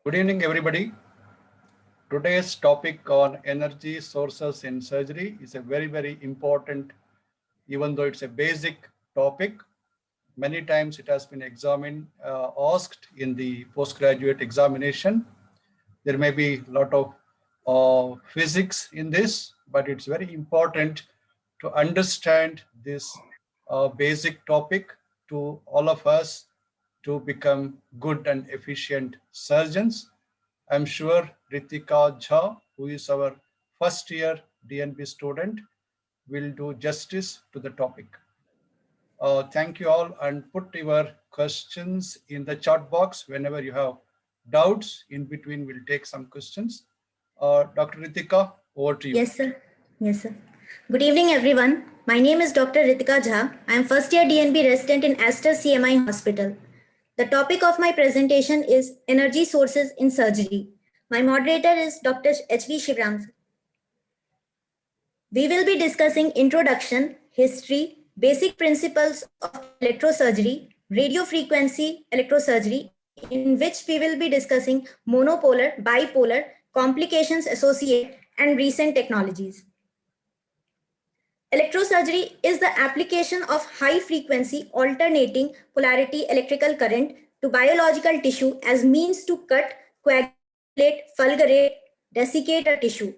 Good evening, everybody. Today's topic on energy sources in surgery is a very important, even though it's a basic topic. Many times it has been examined, asked in the postgraduate examination. There may be a lot of physics in this, but it's very important to understand this basic topic to all of us to become good and efficient surgeons. I'm sure Ritika Jha, who is our first year DNB student, will do justice to the topic. Thank you all, and put your questions in the chat box whenever you have doubts. In between, we'll take some questions. Dr. Ritika, over to you. Yes, sir. Yes, sir. Good evening, everyone. My name is Dr. Ritika Jha. I am first year DNB resident in Aster CMI Hospital. The topic of my presentation is energy sources in surgery. My moderator is Dr. H.V. Shivram. We will be discussing introduction, history, basic principles of electrosurgery, radiofrequency electrosurgery, in which we will be discussing monopolar, bipolar, complications associated, and recent technologies. Electrosurgery is the application of high-frequency alternating polarity electrical current to biological tissue as means to cut, coagulate, fulgurate, desiccate a tissue.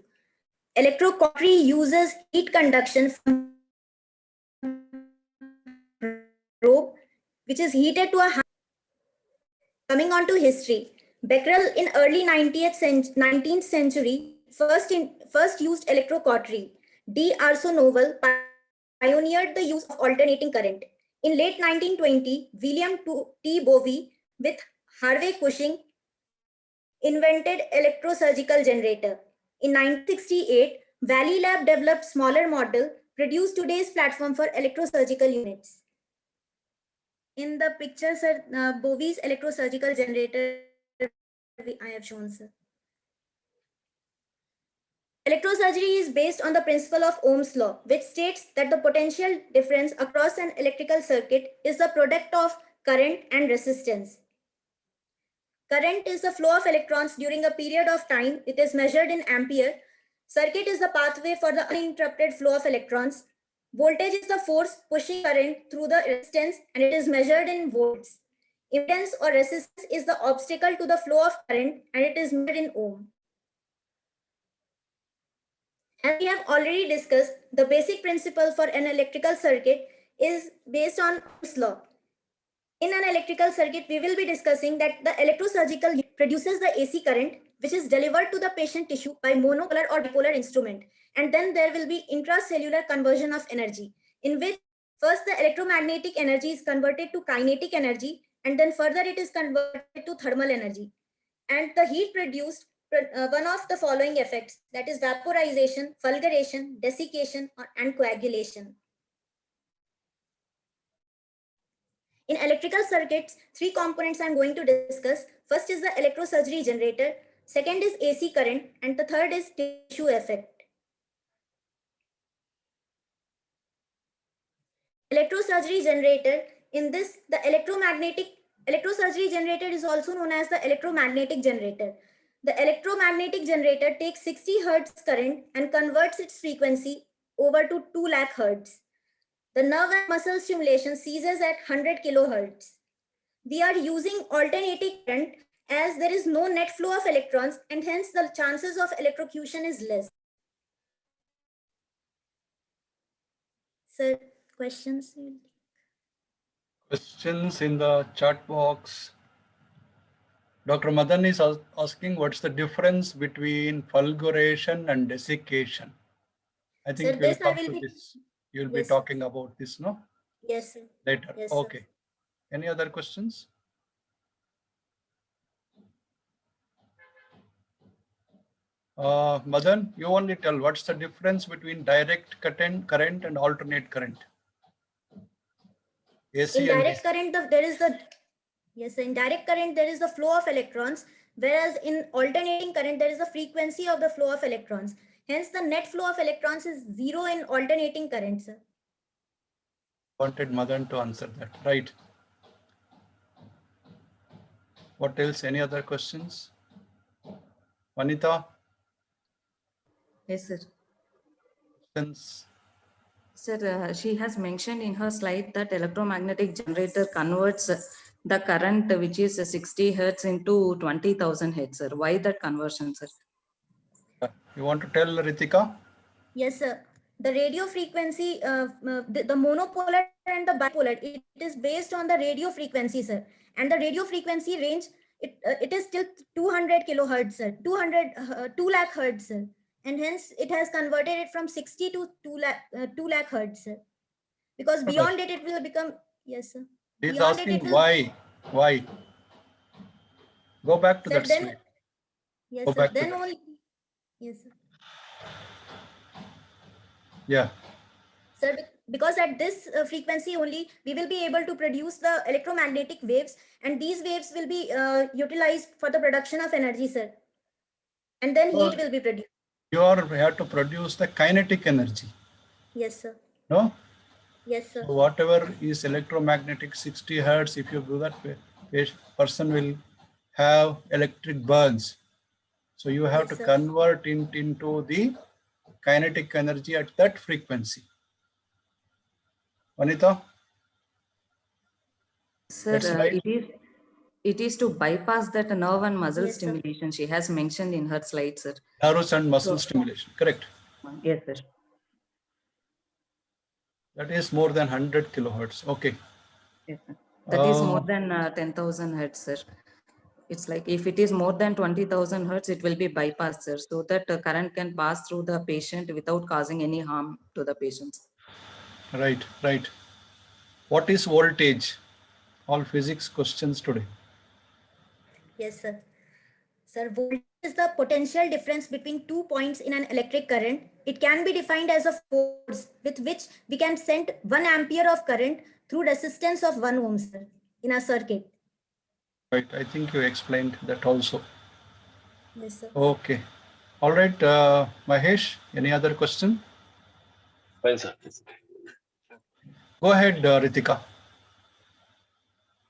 Electrocautery uses heat conduction from probe, which is heated to a high. Coming on to history, Becquerel in early 19th century first used electrocautery. D. Arsenault pioneered the use of alternating current. In late 1920, William T. Bovey with Harvey Cushing invented electrosurgical generator. In 1968, Valley Lab developed smaller model, produced today's platform for electrosurgical units. In the picture, sir, Bovey's electrosurgical generator I have shown, sir. Electrosurgery is based on the principle of Ohm's law, which states that the potential difference across an electrical circuit is the product of current and resistance. Current is the flow of electrons during a period of time. It is measured in ampere. Circuit is the pathway for the uninterrupted flow of electrons. Voltage is the force pushing current through the resistance, and it is measured in volts. Impedance or resistance is the obstacle to the flow of current, and it is measured in ohm. As we have already discussed, the basic principle for an electrical circuit is based on Ohm's law. In an electrical circuit, we will be discussing that the electrosurgical unit produces the AC current, which is delivered to the patient tissue by monopolar or bipolar instrument. And then there will be intracellular conversion of energy, in which first the electromagnetic energy is converted to kinetic energy, and then further it is converted to thermal energy. And the heat produced one of the following effects, that is vaporization, fulguration, desiccation, and coagulation. In electrical circuits, three components I'm going to discuss. First is the electrosurgery generator, second is AC current, and the third is tissue effect. Electrosurgery generator, in this, the electrosurgery generator is also known as the electromagnetic generator. The electromagnetic generator takes 60 Hertz current and converts its frequency over to 2 lakh Hertz. The nerve and muscle stimulation ceases at 100 kilohertz. We are using alternating current as there is no net flow of electrons, and hence the chances of electrocution is less. Sir, questions? Questions in the chat box. Dr. Madan is asking what's the difference between fulguration and desiccation. I think Sir, you'll be talking about this, no? Yes, sir. Later. Yes, okay. Sir. Any other questions? Madan, you only tell what's the difference between direct current and alternate current. AC in direct current, in direct current there is the flow of electrons, whereas in alternating current there is a frequency of the flow of electrons. Hence, the net flow of electrons is zero in alternating current, sir. Wanted Madan to answer that, right? What else? Any other questions? Vanita, Yes, sir. since Sir, she has mentioned in her slide that electromagnetic generator converts the current which is 60 hertz into 20,000 hertz, sir. Why that conversion, sir? you want to tell Ritika? Yes, sir. The radio frequency, the monopolar and the bipolar, it is based on the radio frequency, sir. And the radio frequency range, it is still 200 kilohertz, sir. 2 lakh hertz, sir. And hence it has converted it from 60 to 2 lakh hertz, sir. Because beyond it will become, yes, sir. He's Beyond it asking will, why. Why? Go back to sir, that then, slide. yes, Go sir. back to Then that. only, yes, sir. Yeah. Sir, because at this frequency only, we will be able to produce the electromagnetic waves, and these waves will be utilized for the production of energy, sir. And then Well, heat will be produced. You have to produce the kinetic energy. Yes, sir. No? Yes, sir. So whatever is electromagnetic 60 hertz, if you do that, person will have electric burns. So you have Yes, to sir. convert it into the kinetic energy at that frequency. Vanita? Sir, That's right. it is to bypass that nerve and muscle Yes, sir. stimulation she has mentioned in her slide, sir. Nerves and muscle So- stimulation. Correct. Yes, sir. That is more than 100 kilohertz. Okay. Yes, sir. That is more than 10,000 hertz, sir. It's like if it is more than 20,000 hertz, it will be bypassed, sir, so that current can pass through the patient without causing any harm to the patients. Right, right. What is voltage? All physics questions today. Yes, sir. Sir, voltage is the potential difference between 2 points in an electric current. It can be defined as a force with which we can send 1 ampere of current through resistance of 1 ohm, sir, in a circuit. Right, I think you explained that also. Yes, sir. Okay. All right, Mahesh, any other question? Fine, sir. Go ahead, Ritika.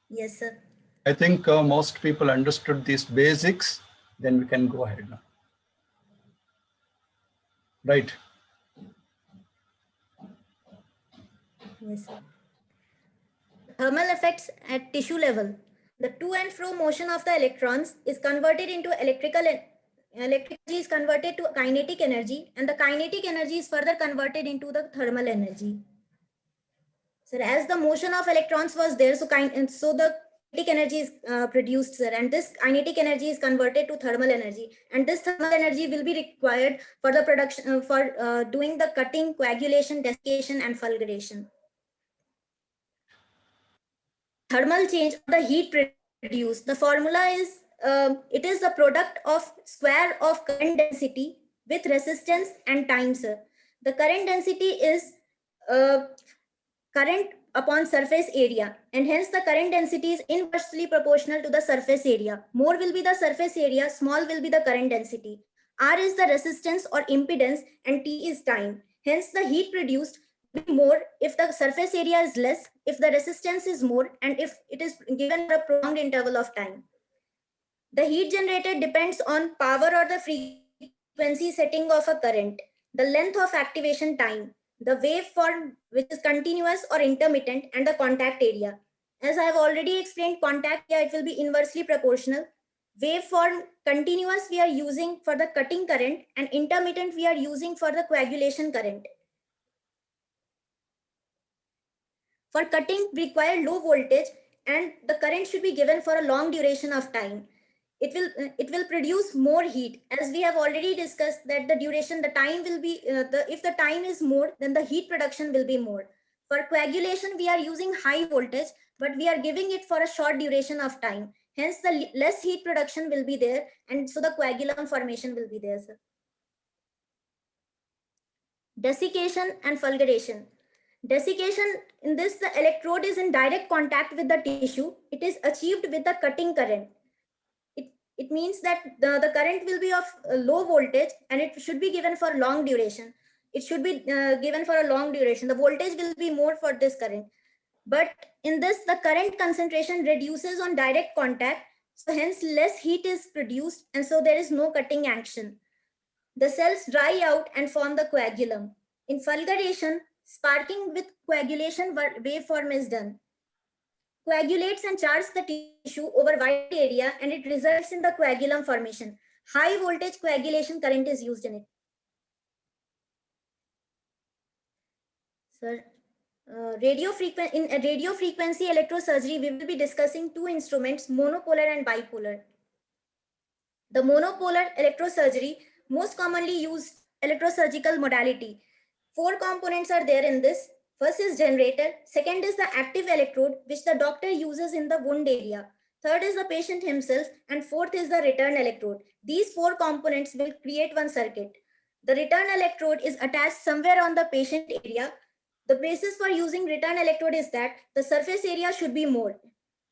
Yes, sir. I think most people understood these basics. Then we can go ahead now. Right. Yes, sir. Thermal effects at tissue level. The to and fro motion of the electrons is converted into electrical energy is converted to kinetic energy, and the kinetic energy is further converted into the thermal energy. So as the motion of electrons was there, so the kinetic energy is produced, sir, and this kinetic energy is converted to thermal energy, and this thermal energy will be required for the production for doing the cutting, coagulation, desiccation, and fulguration. Thermal change, the heat produced, the formula is it is the product of square of current density with resistance and time, sir. The current density is current upon surface area, and hence the current density is inversely proportional to the surface area. More will be the surface area, small will be the current density. R is the resistance or impedance, and T is time. Hence the heat produced will be more if the surface area is less, if the resistance is more, and if it is given for a prolonged interval of time. The heat generated depends on power or the frequency setting of a current, the length of activation time, the waveform which is continuous or intermittent, and the contact area. As I have already explained, contact area, it will be inversely proportional. Waveform continuous we are using for the cutting current, and intermittent we are using for the coagulation current. For cutting, we require low voltage, and the current should be given for a long duration of time. It will produce more heat, as we have already discussed that the duration, the time will be if the time is more, then the heat production will be more. For coagulation, we are using high voltage, but we are giving it for a short duration of time. Hence, the less heat production will be there, and so the coagulum formation will be there, sir. Desiccation and fulguration. Desiccation, in this, the electrode is in direct contact with the tissue. It is achieved with the cutting current. It means that the current will be of low voltage, and it should be given for long duration. It should be given for a long duration. The voltage will be more for this current. But in this, the current concentration reduces on direct contact, So hence less heat is produced, and so there is no cutting action. The cells dry out and form the coagulum. In fulguration, sparking with coagulation waveform is done. Coagulates and charges the tissue over wide area, and it results in the coagulum formation. High voltage coagulation current is used in it. Sir, in radio frequency electrosurgery, we will be discussing two instruments, monopolar and bipolar. The monopolar electrosurgery, most commonly used electrosurgical modality. 4 components are there in this. First is generator. Second is the active electrode, which the doctor uses in the wound area. Third is the patient himself. And fourth is the return electrode. These 4 components will create one circuit. The return electrode is attached somewhere on the patient area. The basis for using return electrode is that the surface area should be more.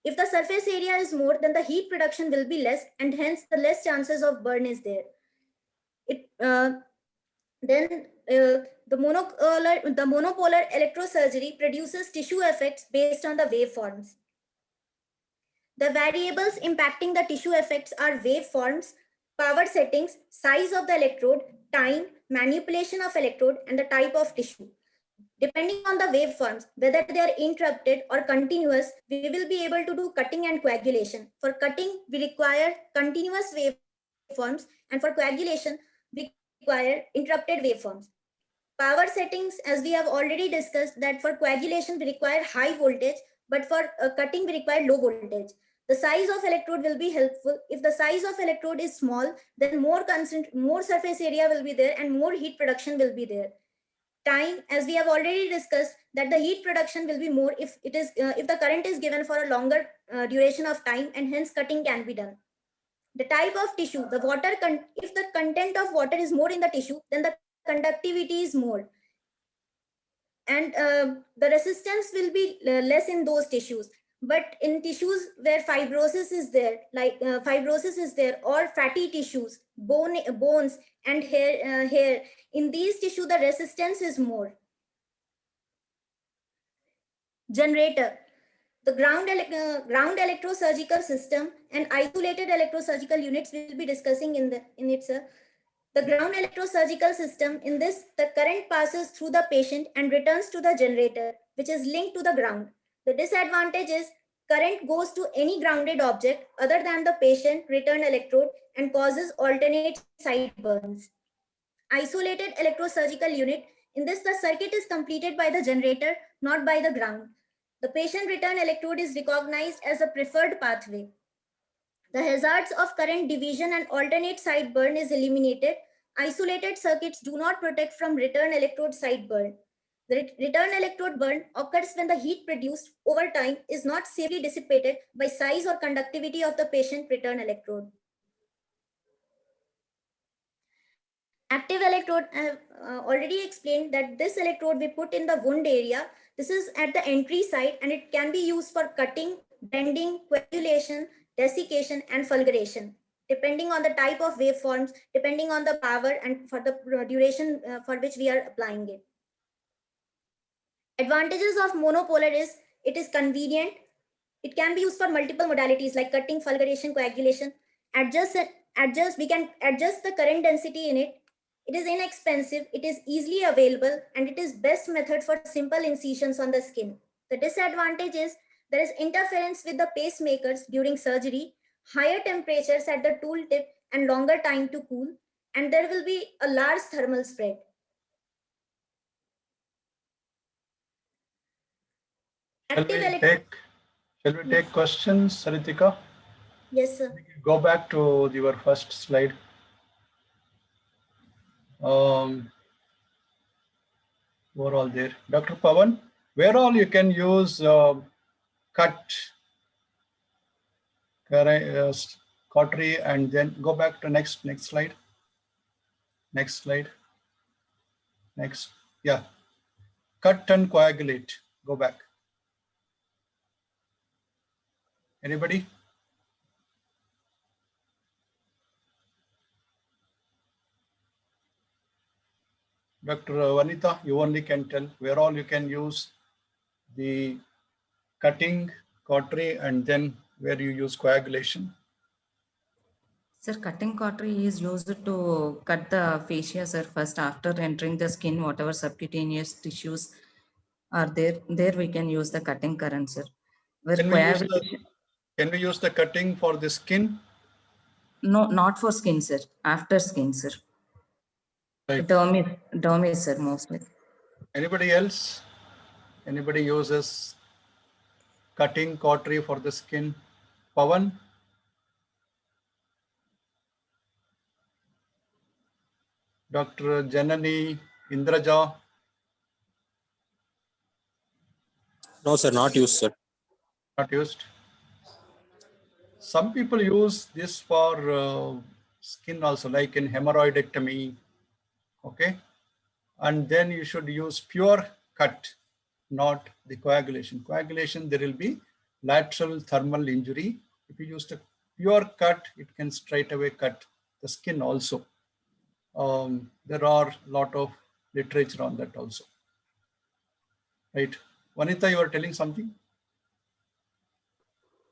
If the surface area is more, then the heat production will be less, and hence the less chances of burn is there. The monopolar electrosurgery produces tissue effects based on the waveforms. The variables impacting the tissue effects are waveforms, power settings, size of the electrode, time, manipulation of electrode, and the type of tissue. Depending on the waveforms, whether they are interrupted or continuous, we will be able to do cutting and coagulation. For cutting, we require continuous waveforms, and for coagulation, we require interrupted waveforms. Power settings, as we have already discussed, that for coagulation, we require high voltage, but for cutting, we require low voltage. The size of electrode will be helpful. If the size of electrode is small, then more surface area will be there and more heat production will be there. Time, as we have already discussed, that the heat production will be more if the current is given for a longer duration of time, and hence cutting can be done. The type of tissue, if the content of water is more in the tissue, then the conductivity is more, and the resistance will be less in those tissues. But in tissues where fibrosis is there, or fatty tissues, bones and hair, in these tissues the resistance is more. Generator. The ground electrosurgical system and isolated electrosurgical units we will be discussing in it, sir. The ground electrosurgical system, in this, the current passes through the patient and returns to the generator, which is linked to the ground. The disadvantage is current goes to any grounded object other than the patient return electrode and causes alternate side burns. Isolated electrosurgical unit, in this the circuit is completed by the generator, not by the ground. The patient return electrode is recognized as a preferred pathway. The hazards of current division and alternate side burn is eliminated. Isolated circuits do not protect from return electrode side burn. The return electrode burn occurs when the heat produced over time is not safely dissipated by size or conductivity of the patient return electrode. Active electrode, I have already explained that this electrode we put in the wound area. This is at the entry site, and it can be used for cutting, bending, coagulation, desiccation, and fulguration, depending on the type of waveforms, depending on the power, and for the duration for which we are applying it. Advantages of monopolar is it is convenient. It can be used for multiple modalities like cutting, fulguration, coagulation. We can adjust the current density in it. It is inexpensive, it is easily available, and it is best method for simple incisions on the skin. The disadvantage is there is interference with the pacemakers during surgery, higher temperatures at the tool tip, and longer time to cool, and there will be a large thermal spread. Shall we take questions, Saritika? Yes, sir. Go back to your first slide. We're all there. Dr. Pawan, where all you can use cautery, and then go back to next slide. Next slide. Next. Yeah. Cut and coagulate. Go back. Anybody? Dr. Vanita, you only can tell where all you can use the cutting, cautery, and then where you use coagulation. Sir, cutting cautery is used to cut the fascia, sir, first after entering the skin, whatever subcutaneous tissues are there we can use the cutting current, sir. Where Can we use the coagulation, cutting for the skin? no, not for skin, sir, after skin, sir. Right. Dermis, sir, mostly. Anybody else? Anybody uses cutting cautery for the skin? Pawan? Dr. Janani, Indraja? No, sir, not used, sir. Not used. Some people use this for skin also, like in hemorrhoidectomy. Okay. And then you should use pure cut, not the coagulation. Coagulation, there will be lateral thermal injury. If you use a pure cut, it can straight away cut the skin also. There are a lot of literature on that also. Right. Vanita, you are telling something?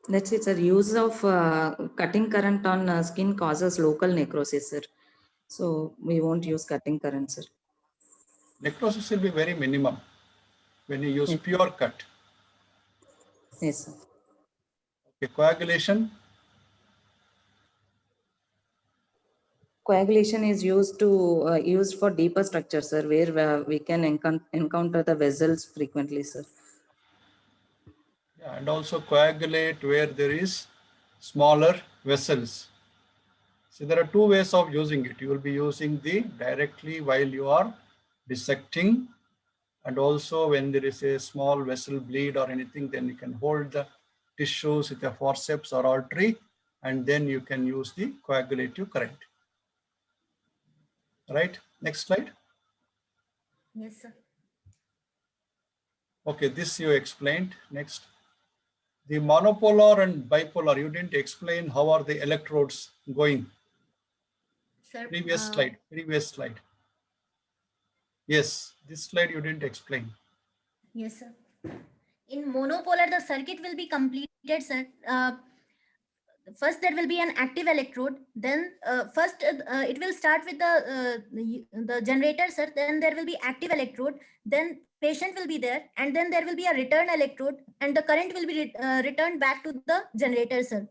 That's it, sir. Use of cutting current on skin causes local necrosis, sir. So we won't use cutting current, sir. Necrosis will be very minimum when you use Yes. pure cut. Yes, sir. Okay, coagulation. Coagulation is used for deeper structures, sir, where we can encounter the vessels frequently, sir. Yeah, and also coagulate where there is smaller vessels. So there are two ways of using it. You will be using the directly while you are dissecting, and also when there is a small vessel bleed or anything, then you can hold the tissues with a forceps or artery, and then you can use the coagulative current. Right, next slide. Yes, sir. Okay, this you explained. Next, the monopolar and bipolar, you didn't explain how are the electrodes going. Sir, Previous slide. Yes, this slide you didn't explain. yes, sir. In monopolar, the circuit will be completed, sir. First, there will be an active electrode. Then, first, it will start with the generator, sir. Then there will be active electrode. Then patient will be there, and then there will be a return electrode, and the current will be returned back to the generator, sir.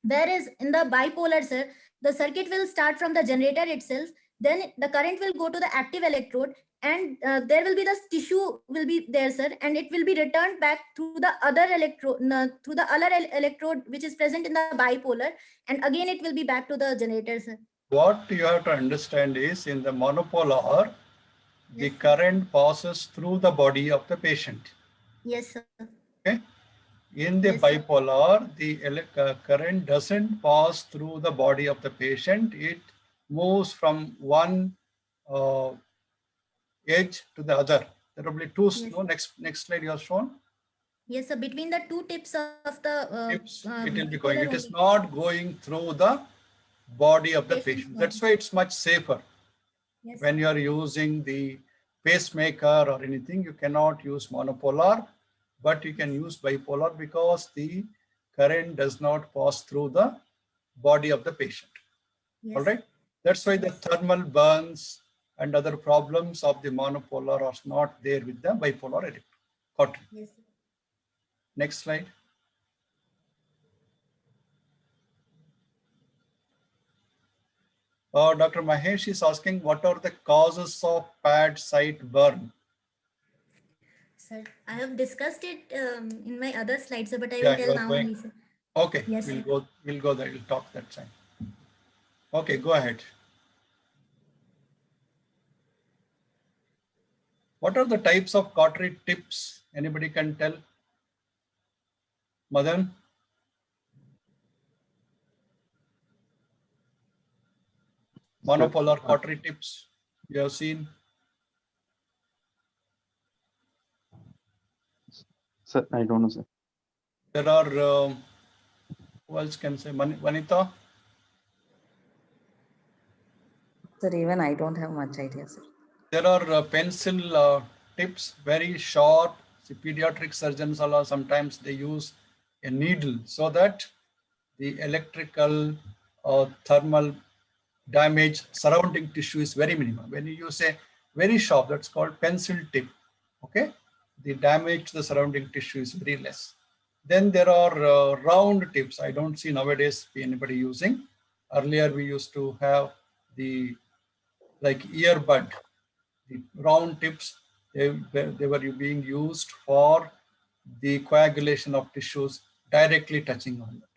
Whereas in the bipolar, sir, the circuit will start from the generator itself. Then the current will go to the active electrode, and there will be the tissue will be there, sir, and it will be returned back through the other electrode which is present in the bipolar, and again it will be back to the generator, sir. What you have to understand is in the monopolar, the Yes, sir. current passes through the body of the patient. Yes, sir. Okay. In the Yes, sir. bipolar, the current doesn't pass through the body of the patient. It moves from one edge to the other. There will be two. Yes. No, next slide you have shown. Yes, sir. Between the two tips of the Tips, it will be going. bipolar It is only. not going through the body of the Patient's patient. body. That's why it's much safer. Yes, When you are using the pacemaker or anything, you cannot use monopolar, but you can use bipolar because the current does not pass through the body of the patient. yes. All right. That's why the Yes. thermal burns and other problems of the monopolar are not there with the bipolar electrode. Yes, sir. Next slide. Dr. Mahesh is asking, what are the causes of pad site burn? Sir, I have discussed it in my other slides, sir, but I Yeah, will you tell are now going. only, sir. Okay, Yes, we'll sir. go there. We'll talk that time. Okay, go ahead. What are the types of cautery tips? Anybody can tell? Madan? Monopolar cautery tips you have seen? Sir, I don't know, sir. There are, who else can say? Vanita? Sir, even I don't have much idea, sir. There are pencil tips, very short. The pediatric surgeons sometimes they use a needle so that the electrical thermal damage surrounding tissue is very minimal. When you use a very sharp, that's called pencil tip, okay, the damage to the surrounding tissue is very less. Then there are round tips. I don't see nowadays anybody using. Earlier we used to have the like earbud, the round tips. They were being used for the coagulation of tissues directly touching on that.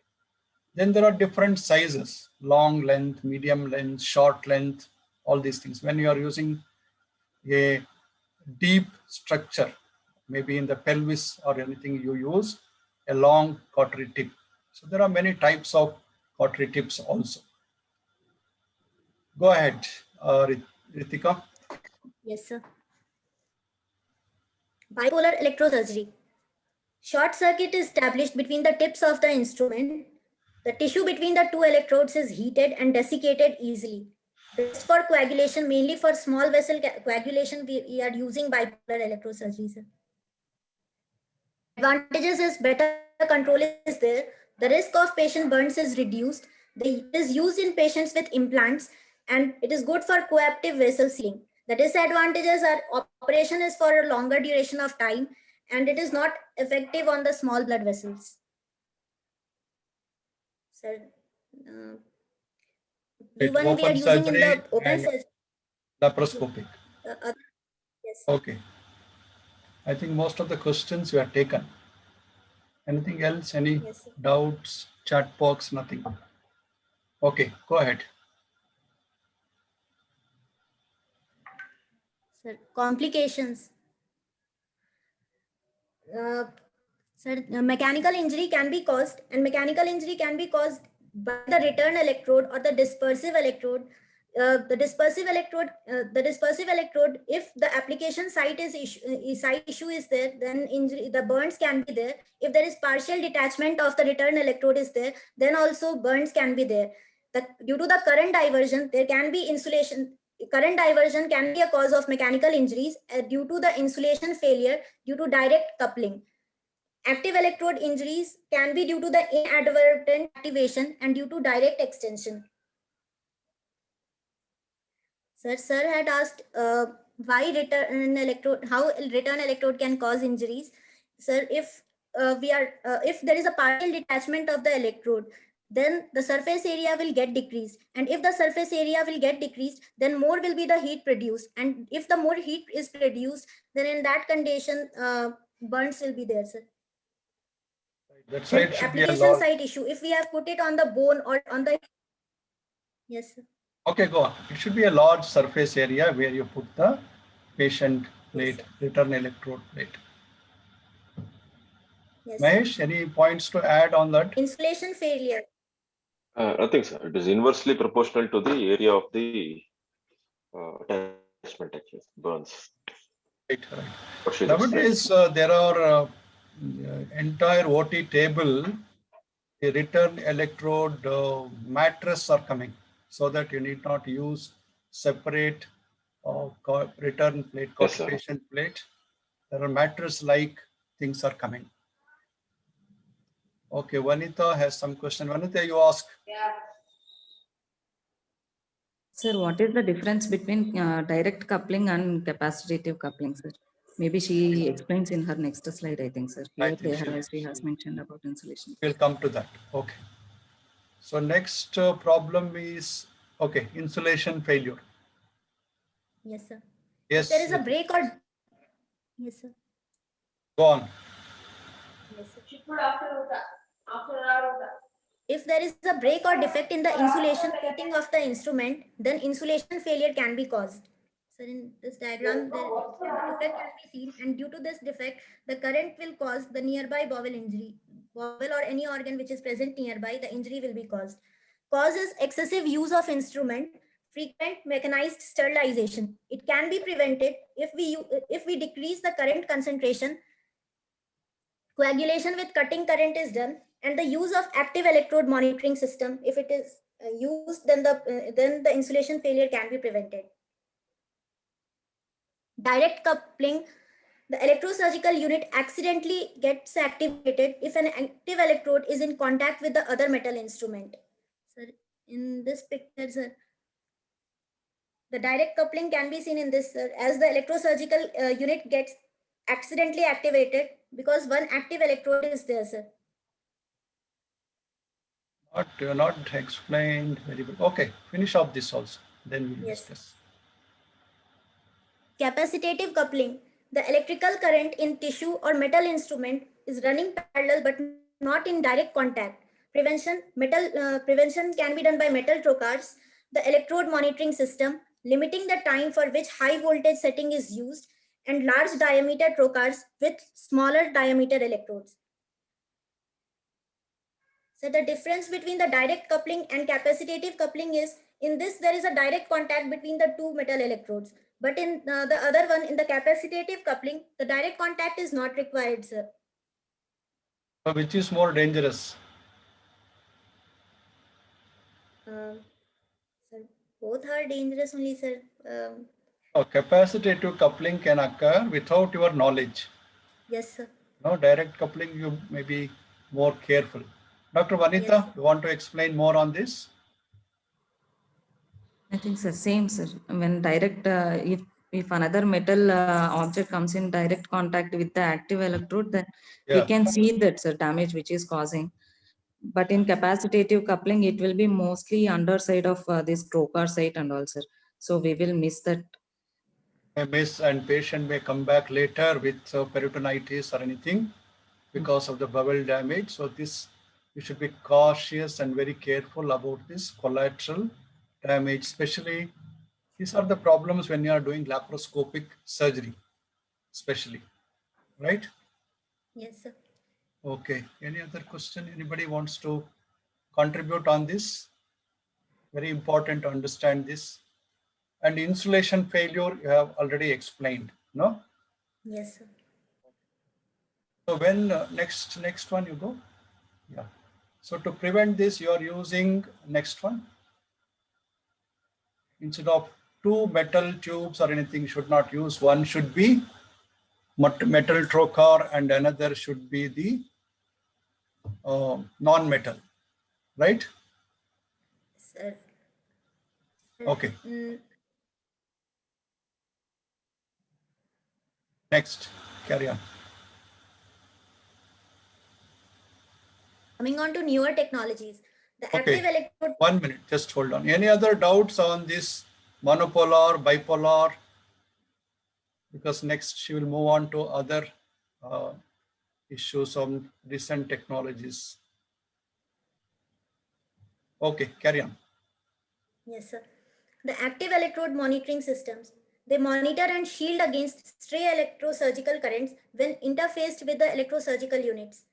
Then there are different sizes: long length, medium length, short length, all these things. When you are using a deep structure, maybe in the pelvis or anything, you use a long cautery tip. So there are many types of cautery tips also. Go ahead, Ritika. Yes, sir. Bipolar electrosurgery. Short circuit is established between the tips of the instrument. The tissue between the two electrodes is heated and desiccated easily. Best for coagulation, mainly for small vessel coagulation, we are using bipolar electrosurgery, sir. Advantages is better control is there. The risk of patient burns is reduced. It is used in patients with implants, and it is good for coaptive vessel sealing. The disadvantages are operation is for a longer duration of time, and it is not effective on the small blood vessels. Sir, the one we are Open using in surgery the open and surgery. laparoscopic. Yes. Okay. I think most of the questions you have taken. Anything else? Any Yes, sir. doubts? Chat box? Nothing. Okay, go ahead. Sir, complications. Sir, mechanical injury can be caused, and mechanical injury can be caused by the return electrode or the dispersive electrode. The dispersive electrode, if the application site issue is there, then injury, the burns can be there. If there is partial detachment of the return electrode is there, then also burns can be there. Due to the current diversion, there can be insulation. Current diversion can be a cause of mechanical injuries due to the insulation failure due to direct coupling. Active electrode injuries can be due to the inadvertent activation and due to direct extension. Sir had asked why return electrode, how return electrode can cause injuries. Sir, if if there is a partial detachment of the electrode, then the surface area will get decreased. And if the surface area will get decreased, then more will be the heat produced. And if the more heat is produced, then in that condition, burns will be there, sir. That side And should be a application large. site issue. If we have put it on the bone or on the, yes, sir. Okay, go on. It should be a large surface area where you put the patient plate, Yes, return electrode plate. Yes. Mahesh, any points to add on that? Insulation failure. Nothing, sir. It is inversely proportional to the area of the attachment, actually, burns. Right. What she just said. Nowadays, there are entire OT table, the return electrode mattress are coming, so that you need not use separate return plate, Yes, sir. patient plate. There are mattress-like things are coming. Okay, Vanita has some question. Vanita, you ask. Sir, what is the difference between direct coupling and capacitive coupling, sir? Maybe she explains in her next slide, I think, sir. I Here think she has mentioned about insulation. we'll come to that. Okay. So next problem is, okay, insulation failure. Yes, sir. Yes. If there is a break or, yes, sir. Go on. Yes, sir. If there is a break or defect in the insulation coating of the instrument, then insulation failure can be caused. So in this diagram, the defect can be seen, and due to this defect, the current will cause the nearby bowel injury. Bowel or any organ which is present nearby, the injury will be caused. Cause is excessive use of instrument, frequent mechanized sterilization. It can be prevented if we decrease the current concentration. Coagulation with cutting current is done, and the use of active electrode monitoring system, if it is used, then the insulation failure can be prevented. Direct coupling, the electrosurgical unit accidentally gets activated if an active electrode is in contact with the other metal instrument. So In this picture, sir, the direct coupling can be seen in this, sir, as the electrosurgical unit gets accidentally activated because one active electrode is there, sir. Not explained very well. Okay, finish off this also. Then we'll Yes. discuss. Capacitive coupling. The electrical current in tissue or metal instrument is running parallel but not in direct contact. Prevention can be done by metal trocars, the electrode monitoring system, limiting the time for which high voltage setting is used, and large diameter trocars with smaller diameter electrodes. So the difference between the direct coupling and capacitive coupling is, in this there is a direct contact between the two metal electrodes. But in the other one, in the capacitive coupling, the direct contact is not required, sir. So which is more dangerous? Sir, both are dangerous only, sir. Capacitive coupling can occur without your knowledge. Yes, sir. No, direct coupling, you may be more careful. Dr. Vanita, Yes. you want to explain more on this? I think it's the same, sir. When direct, if another metal object comes in direct contact with the active electrode, then we Yeah. can see that, sir, damage which is causing. But in capacitive coupling, it will be mostly underside of this trocar site and all, sir. So we will miss that. May miss and patient may come back later with peritonitis or anything because of the bowel damage. So this, you should be cautious and very careful about this collateral damage, especially these are the problems when you are doing laparoscopic surgery, especially, right? Yes, sir. Okay, any other question? Anybody wants to contribute on this? Very important to understand this. And insulation failure, you have already explained, no? Yes, sir. So when next one you go? Yeah. So to prevent this, you are using next one. Instead of two metal tubes or anything, you should not use. One should be metal trocar and another should be the non-metal, right? Sir. Okay. Mm, Next, carry on. coming on to newer technologies. The Okay. active electrode. 1 minute, just hold on. Any other doubts on this monopolar, bipolar? Because next she will move on to other issues on recent technologies. Okay, carry on. Yes, sir. The active electrode monitoring systems. They monitor and shield against stray electrosurgical currents when interfaced with the electrosurgical units.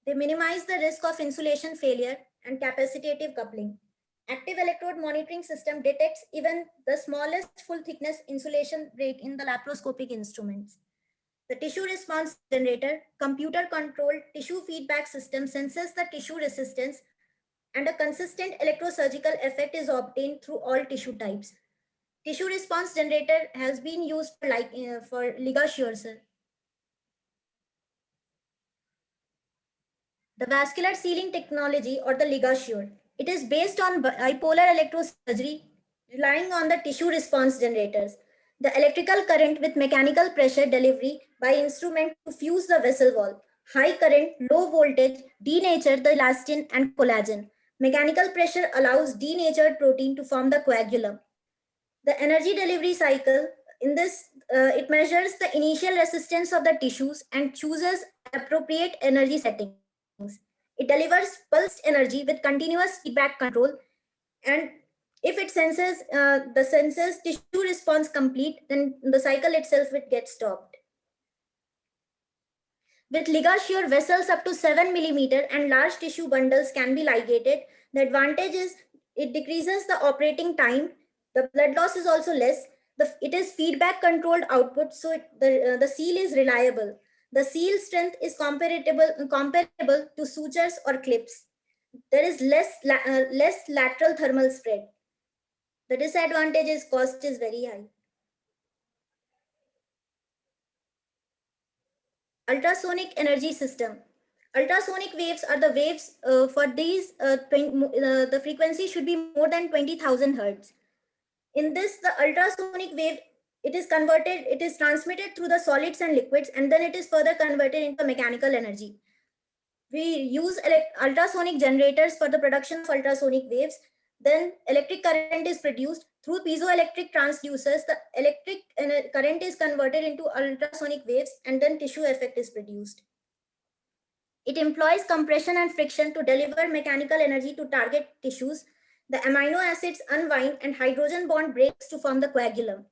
They minimize the risk of insulation failure and capacitive coupling. Active electrode monitoring system detects even the smallest full thickness insulation break in the laparoscopic instruments. The tissue response generator, computer controlled tissue feedback system senses the tissue resistance, and a consistent electrosurgical effect is obtained through all tissue types. Tissue response generator has been used for LigaSure, sir. The vascular sealing technology, or the LigaSure, it is based on bipolar electrosurgery, relying on the tissue response generators. The electrical current with mechanical pressure delivery by instrument to fuse the vessel wall. High current, low voltage denature the elastin and collagen. Mechanical pressure allows denatured protein to form the coagulum. The energy delivery cycle, in this, it measures the initial resistance of the tissues and chooses appropriate energy settings. It delivers pulsed energy with continuous feedback control, and if it senses the senses tissue response complete, then the cycle itself will get stopped. With LigaSure, vessels up to 7 millimeter and large tissue bundles can be ligated. The advantage is it decreases the operating time. The blood loss is also less. It is feedback controlled output, so the seal is reliable. The seal strength is comparable to sutures or clips. There is less lateral thermal spread. The disadvantage is cost is very high. Ultrasonic energy system. Ultrasonic waves are the waves for these, the frequency should be more than 20,000 hertz. In this, the ultrasonic wave, it is transmitted through the solids and liquids, and then it is further converted into mechanical energy. We use ultrasonic generators for the production of ultrasonic waves. Then electric current is produced through piezoelectric transducers. The electric current is converted into ultrasonic waves, and then tissue effect is produced. It employs compression and friction to deliver mechanical energy to target tissues. The amino acids unwind and hydrogen bond breaks to form the coagulum.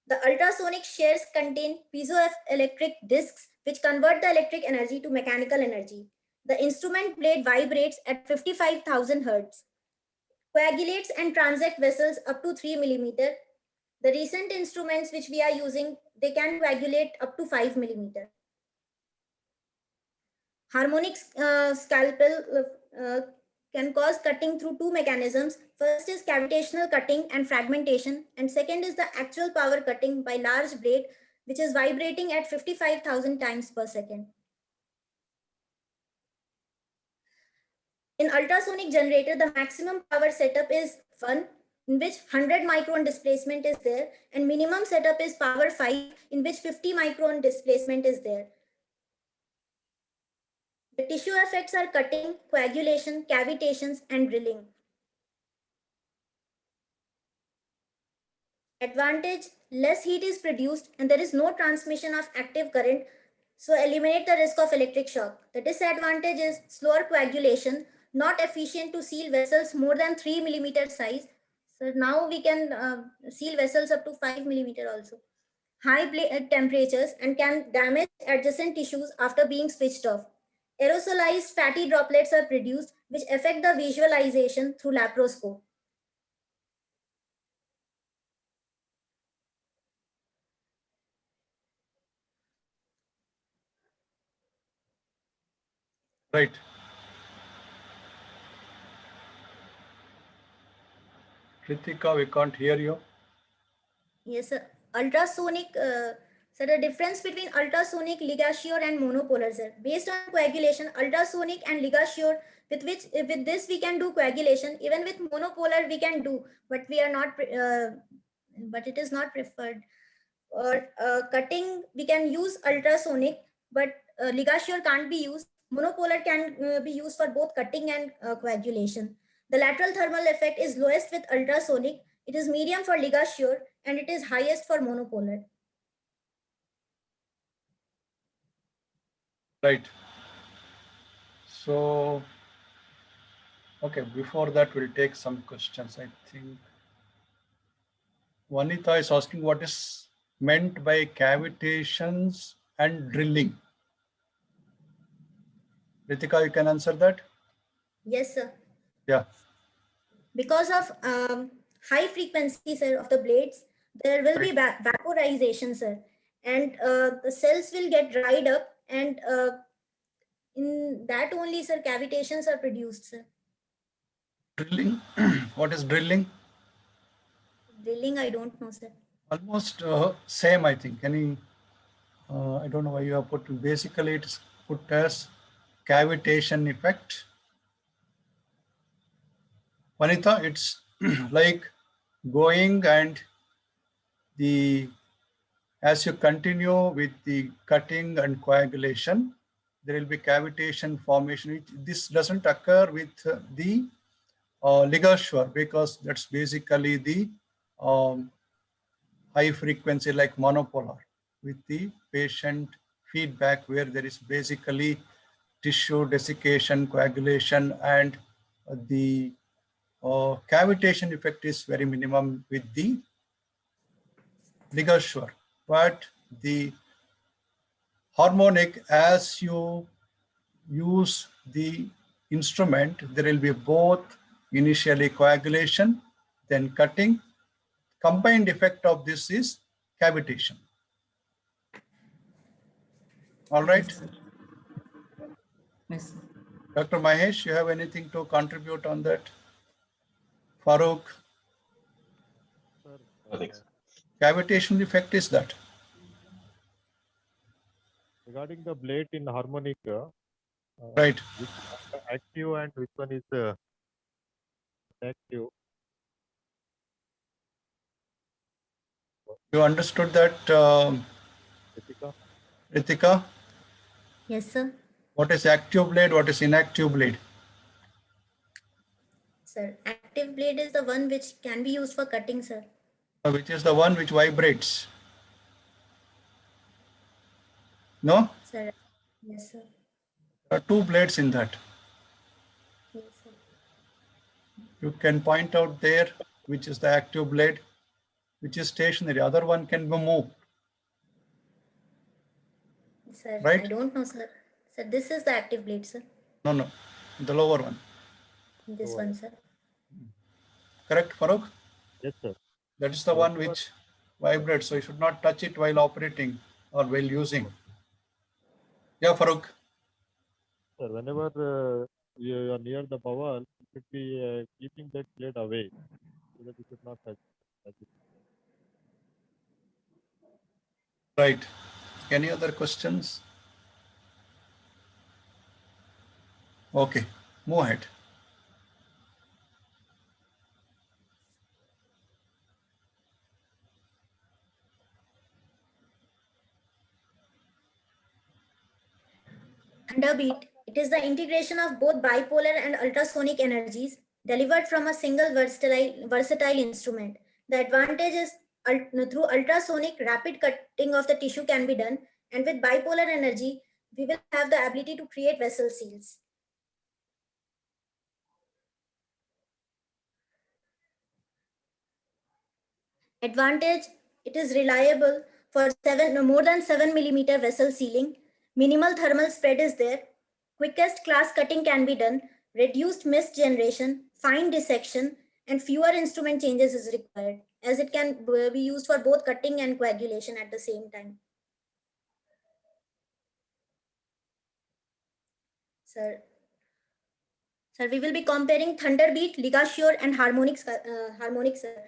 The ultrasonic shears contain piezoelectric discs which convert the electric energy to mechanical energy. The instrument blade vibrates at 55,000 hertz. Coagulates and transect vessels up to 3 millimeter. The recent instruments which we are using, they can coagulate up to 5 millimeter. Harmonic scalpel can cause cutting through two mechanisms. First is cavitational cutting and fragmentation, and second is the actual power cutting by large blade, which is vibrating at 55,000 times per second. In ultrasonic generator, the maximum power setup is 1, in which 100 micron displacement is there, and minimum setup is power 5, in which 50 micron displacement is there. The tissue effects are cutting, coagulation, cavitations, and drilling. Advantage, less heat is produced and there is no transmission of active current, so eliminate the risk of electric shock. The disadvantage is slower coagulation, not efficient to seal vessels more than 3 millimeter size. So now we can seal vessels up to 5 millimeter also. High temperatures and can damage adjacent tissues after being switched off. Aerosolized fatty droplets are produced which affect the visualization through laparoscope. Right. Ritika, we can't hear you. Yes, sir. Ultrasonic, so the difference between ultrasonic, ligasior and monopolar, sir. Based on coagulation, ultrasonic and ligasior, with this we can do coagulation. Even with monopolar we can do, but we are not, but it is not preferred. Or cutting, we can use ultrasonic, but ligasior can't be used. Monopolar can be used for both cutting and coagulation. The lateral thermal effect is lowest with ultrasonic. It is medium for ligasior and it is highest for monopolar. Right. So, okay, before that, we'll take some questions. I think Vanita is asking what is meant by cavitations and drilling. Ritika, you can answer that? Yes, sir. Yeah. Because of high frequency, sir, of the blades, there will be vaporization, sir. And the cells will get dried up, and in that only, sir, cavitations are produced, sir. Drilling. What is drilling? Drilling, I don't know, sir. Almost same, I think. Any, I don't know why you have put. Basically, it's put as cavitation effect. Vanita, it's like going and as you continue with the cutting and coagulation, there will be cavitation formation. This doesn't occur with the ligasior because that's basically the high frequency like monopolar with the patient feedback where there is basically tissue desiccation, coagulation, and the cavitation effect is very minimum with the ligasior. But the harmonic, as you use the instrument, there will be both initially coagulation, then cutting. Combined effect of this is cavitation. All right. Yes, sir. Yes, sir. Dr. Mahesh, you have anything to contribute on that? Farooq? Nothing, sir. Cavitation effect is that. Regarding the blade in harmonic, Right. Which one active and which one is inactive? You understood that, Ritika? Ritika? Yes, sir. What is active blade? What is inactive blade? Sir, active blade is the one which can be used for cutting, sir. Which is the one which vibrates? No? Sir, yes, sir. There are two blades in that. Yes, sir. You can point out there which is the active blade, which is stationary. Other one can be moved. Sir, Right? I don't know, sir. Sir, this is the active blade, sir. No. The lower one. This Lower. one, sir. Correct, Farooq? Yes, sir. That is the one which vibrates. So you should not touch it while operating or while using. Yeah, Farooq. Sir, whenever you are near the bowel, you should be keeping that blade away so that you should not touch it. Right. Any other questions? Okay, move ahead. Thunderbeat. It is the integration of both bipolar and ultrasonic energies delivered from a single versatile instrument. The advantage is through ultrasonic, rapid cutting of the tissue can be done, and with bipolar energy, we will have the ability to create vessel seals. Advantage, it is reliable for more than 7 millimeter vessel sealing. Minimal thermal spread is there. Quickest class cutting can be done. Reduced mist generation, fine dissection, and fewer instrument changes is required, as it can be used for both cutting and coagulation at the same time. Sir, we will be comparing Thunderbeat, LigaSure, and Harmonic, sir.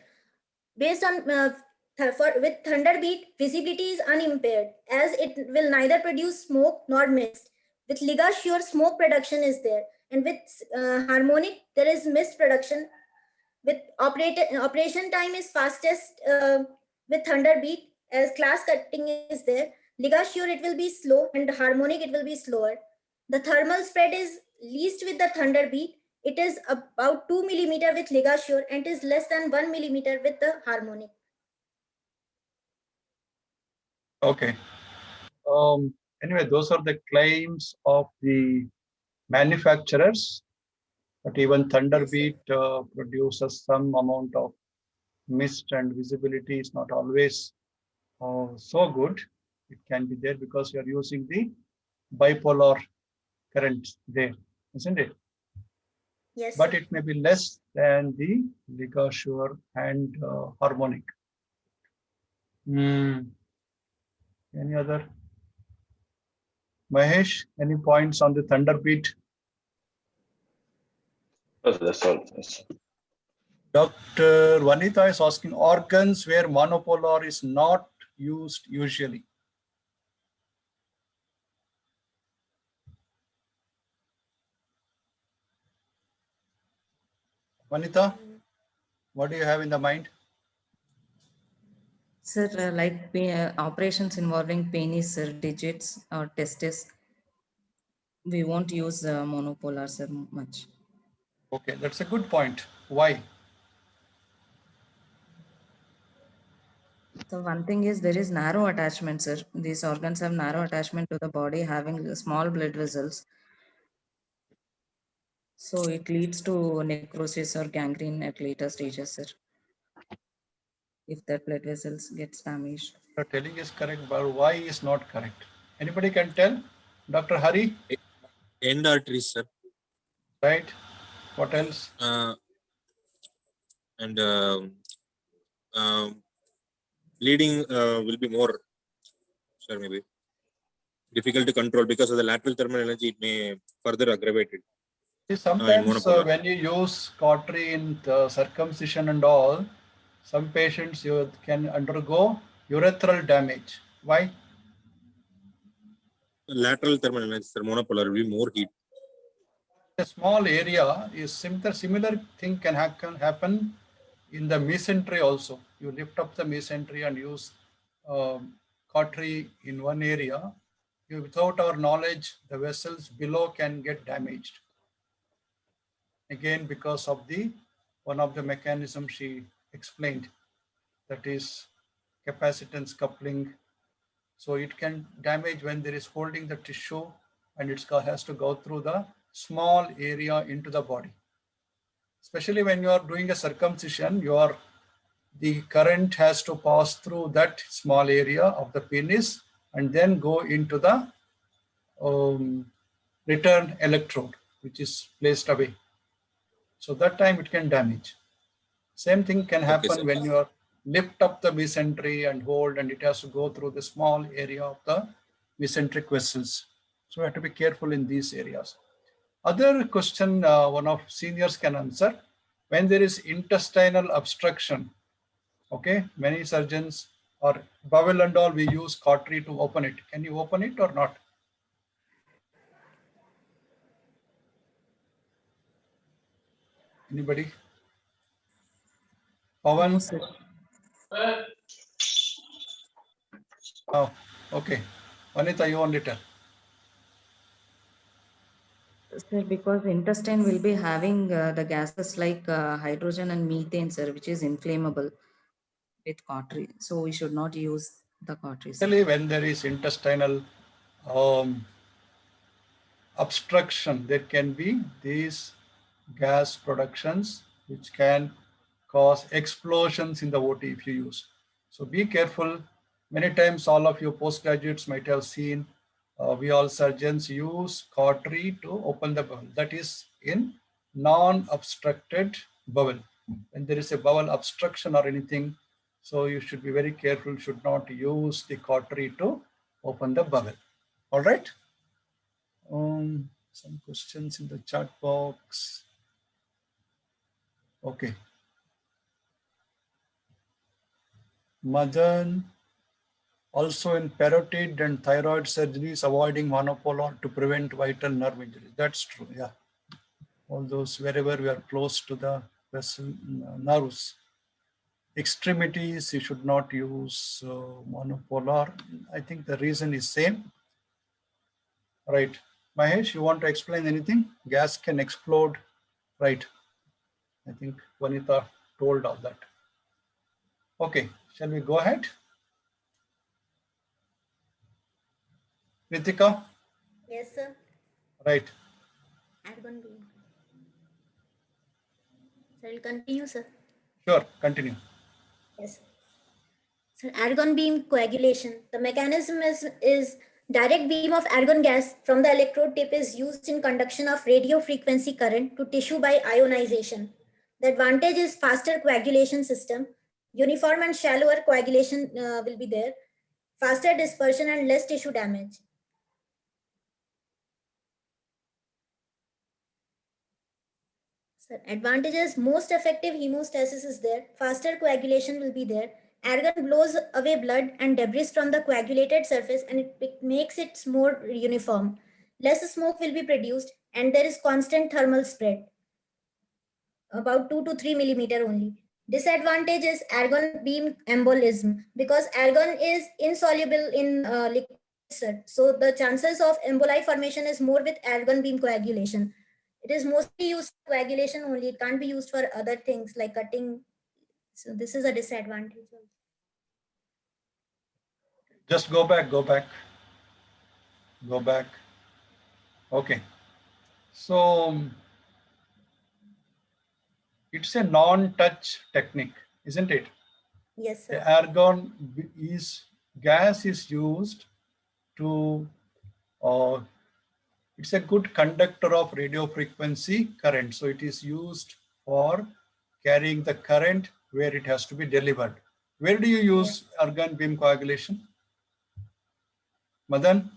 Based on with Thunderbeat, visibility is unimpaired as it will neither produce smoke nor mist. With LigaSure, smoke production is there, and with Harmonic, there is mist production. With operation time is fastest with Thunderbeat, as class cutting is there. LigaSure, it will be slow, and Harmonic, it will be slower. The thermal spread is least with the Thunderbeat. It is about 2 millimeter with LigaSure and is less than 1 millimeter with the Harmonic. Okay. Anyway, those are the claims of the manufacturers. But even Thunderbeat produces some amount of mist, and visibility is not always so good. It can be there because you are using the bipolar current there, isn't it? Yes. But Sir. it may be less than the LigaSure and Harmonic. Any other? Mahesh, any points on the Thunderbeat? That's all. Yes. Dr. Vanita is asking organs where monopolar is not used usually. Vanita, what do you have in the mind? Sir, like operations involving penis, sir, digits or testes, we won't use monopolar, sir, much. Okay, that's a good point. Why? So one thing is there is narrow attachment, sir. These organs have narrow attachment to the body, having small blood vessels. So it leads to necrosis or gangrene at later stages, sir. If that blood vessels gets damaged. You're telling is correct, but why is not correct? Anybody can tell? Dr. Hari? End arteries, sir. Right. What else? And bleeding will be more, sir, maybe difficult to control because of the lateral thermal energy. It may further aggravate it. See, sometimes when you use cautery in circumcision and all, some patients you can undergo urethral damage. Why? Lateral thermal energy, sir, monopolar will be more heat. A small area is similar thing can happen in the mesentery also. You lift up the mesentery and use cautery in one area. Without our knowledge, the vessels below can get damaged. Again, because of one of the mechanisms she explained, that is capacitance coupling. So it can damage when there is holding the tissue and it has to go through the small area into the body. Especially when you are doing a circumcision, the current has to pass through that small area of the penis and then go into the return electrode, which is placed away. So that time it can damage. Same thing can happen sir. when you lift up the mesentery and hold, and it has to go through the small area of the mesenteric vessels. So we have to be careful in these areas. Other question one of seniors can answer: when there is intestinal obstruction, okay, many surgeons or bowel and all, we use cautery to open it. Can you open it or not? Anybody? Pawan? No, sir. Oh, okay. Vanita, you want it? Sir, because intestine will be having the gases like hydrogen and methane, sir, which is inflammable with cautery. So we should not use the cautery, sir. Actually, when there is intestinal obstruction, there can be these gas productions which can cause explosions in the OT if you use. So be careful. Many times all of you postgraduates might have seen we all surgeons use cautery to open the bowel. That is in non-obstructed bowel. When there is a bowel obstruction or anything, so you should be very careful, should not use the cautery to open the bowel. All right. Some questions in the chat box. Okay. Madan, also in parotid and thyroid surgeries, avoiding monopolar to prevent vital nerve injuries. That's true, yeah. All those, wherever we are close to the vessel nerves. Extremities, you should not use monopolar. I think the reason is same. Right. Mahesh, you want to explain anything? Gas can explode, right? I think Vanita told all that. Okay, shall we go ahead? Ritika? Yes, sir. Right. Argon beam. So I'll continue, sir. Sure, continue. Yes. So argon beam coagulation. The mechanism is direct beam of argon gas from the electrode tip is used in conduction of radio frequency current to tissue by ionization. The advantage is faster coagulation system. Uniform and shallower coagulation will be there. Faster dispersion and less tissue damage. So advantages: most effective hemostasis is there. Faster coagulation will be there. Argon blows away blood and debris from the coagulated surface and it makes it more uniform. Less smoke will be produced and there is constant thermal spread, about 2 to 3 millimeter only. Disadvantage is argon beam embolism because argon is insoluble in liquid. So the chances of emboli formation is more with argon beam coagulation. It is mostly used for coagulation only. It can't be used for other things like cutting. So this is a disadvantage. Just go back. Okay. So it's a non-touch technique, isn't it? Yes, sir. The argon gas is used to, it's a good conductor of radio frequency current. So it is used for carrying the current where it has to be delivered. Where do you use argon beam coagulation? Madan?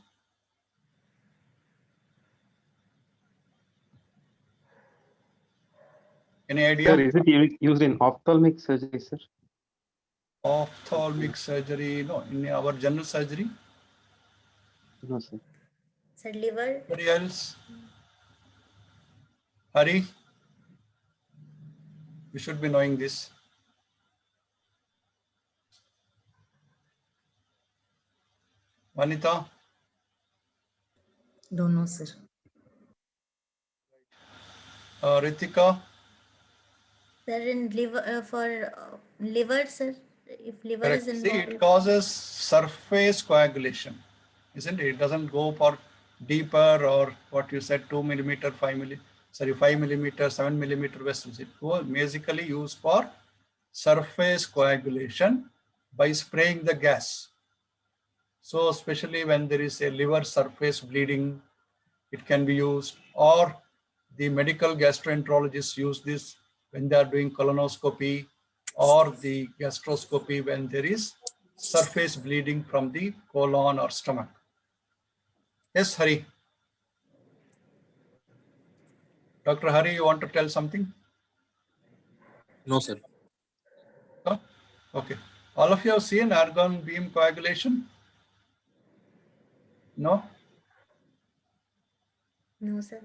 Any idea? Sir, is it used in ophthalmic surgery, sir? Ophthalmic surgery, no, in our general surgery. No, sir. Sir, liver. Anybody else? Hari, you should be knowing this. Vanita, Don't know, sir. Ritika, Sir, in liver, for liver, sir, if liver is correct. See, it involved. causes surface coagulation, isn't it? It doesn't go for deeper or what you said, 2 millimeter, 5 millimeter, 7 millimeter vessels. It was basically used for surface coagulation by spraying the gas. So especially when there is a liver surface bleeding, it can be used, or the medical gastroenterologists use this when they are doing colonoscopy or the gastroscopy when there is surface bleeding from the colon or stomach. Yes, Hari. Dr. Hari, you want to tell something? No, sir. No? Okay. All of you have seen argon beam coagulation? No? No, sir.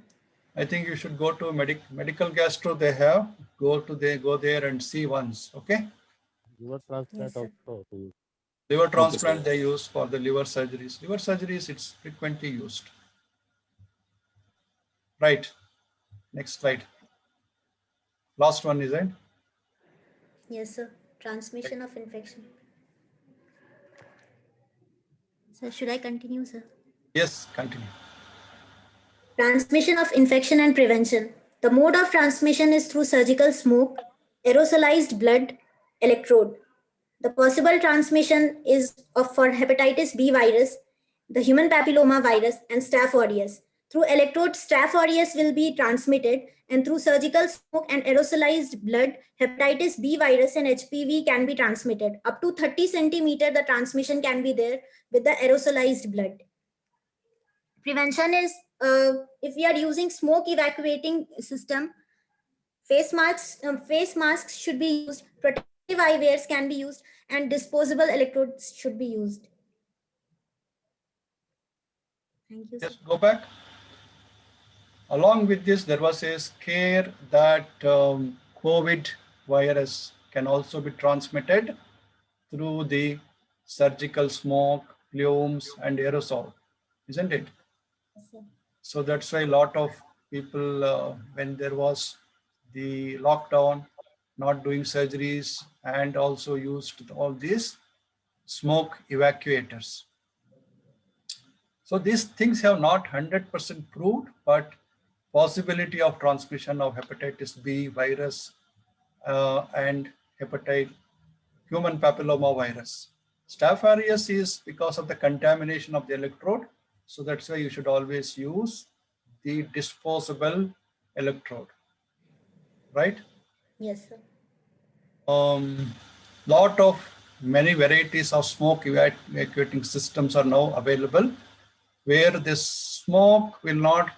I think you should go to medical gastro. They have go there and see once. Okay. Liver transplant sir. also. they use. Liver Okay, transplant sir. they use for the liver surgeries. Liver surgeries, it's frequently used. Right. Next slide. Last one, is it? Yes, sir. Transmission of infection. Sir, should I continue, sir? Yes, continue. Transmission of infection and prevention. The mode of transmission is through surgical smoke, aerosolized blood, electrode. The possible transmission is for hepatitis B virus, the human papilloma virus, and Staph aureus. Through electrode, Staph aureus will be transmitted, and through surgical smoke and aerosolized blood, hepatitis B virus and HPV can be transmitted. Up to 30 centimeter, the transmission can be there with the aerosolized blood. Prevention is if we are using smoke evacuating system, face masks should be used, protective eyewears can be used, and disposable electrodes should be used. Thank you. Yes, go back. Along with this, there was a scare that COVID virus can also be transmitted through the surgical smoke, fumes, and aerosol, isn't it? Yes, so that's why a lot of people, when there was the lockdown, not doing surgeries, and also used all these smoke evacuators. So these things have not 100% proved, but possibility of transmission of hepatitis B virus and human papilloma virus. Staph aureus is because of the contamination of the electrode. So that's why you should always use the disposable electrode, right? Yes, sir. Many varieties of smoke evacuating systems are now available, where this smoke will not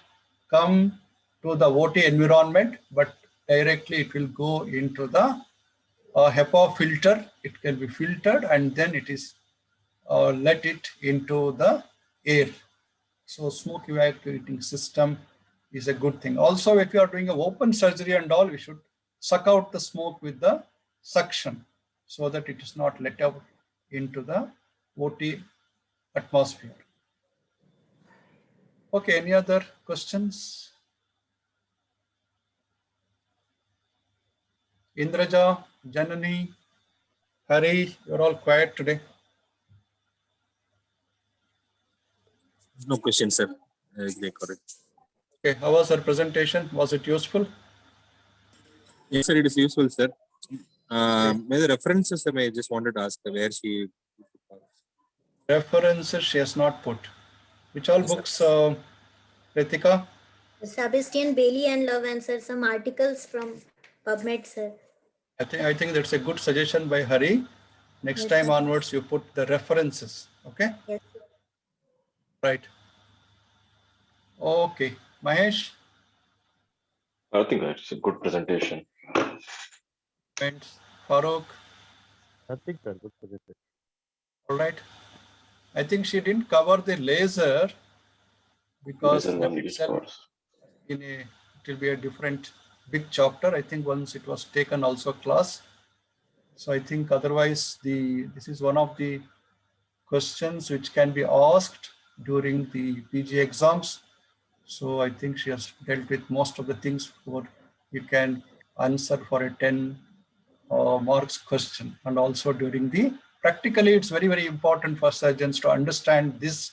come to the OT environment, but directly it will go into the HEPA filter. It can be filtered and then it is let it into the air. So smoke evacuating system is a good thing. Also, if you are doing an open surgery and all, we should suck out the smoke with the suction so that it is not let out into the OT atmosphere. Okay, any other questions? Indraja, Janani, Hari, you're all quiet today. No question, sir. Correct. Okay, how was her presentation? Was it useful? Yes, sir, it is useful, sir. May the references, I just wanted to ask where she. References she has not put. Which all Yes, sir. books, Ritika? Sebastian Bailey and Love answer some articles from PubMed, sir. I think that's a good suggestion by Hari. Next Yes, time sir. onwards, you put the references. Okay. Yes, sir. Right. Okay. Mahesh I think it's a good presentation. and Farooq. Nothing, sir. Good suggestion. All right. I think she didn't cover the laser because Laser that one itself discourse. in a it will be a different big chapter. I think once it was taken also class. So I think otherwise this is one of the questions which can be asked during the PG exams. So I think she has dealt with most of the things for you can answer for a 10 marks question. And also during the practically, it's very, very important for surgeons to understand this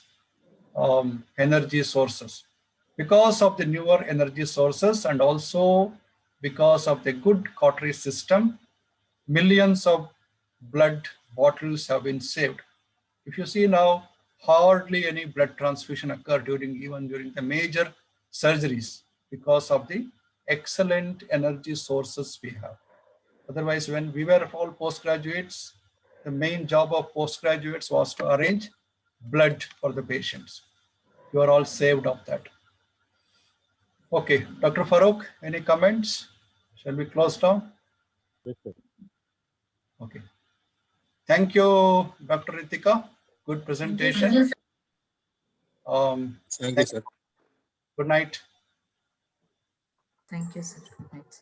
energy sources. Because of the newer energy sources and also because of the good cautery system, millions of blood bottles have been saved. If you see now, hardly any blood transfusion occur even during the major surgeries because of the excellent energy sources we have. Otherwise, when we were all postgraduates, the main job of postgraduates was to arrange blood for the patients. You are all saved of that. Okay, Dr. Farooq, any comments? Shall we close down? Yes, sir. Okay. Thank you, Dr. Ritika. Good presentation. Thank you, sir. Good night. Thank you, sir. Right.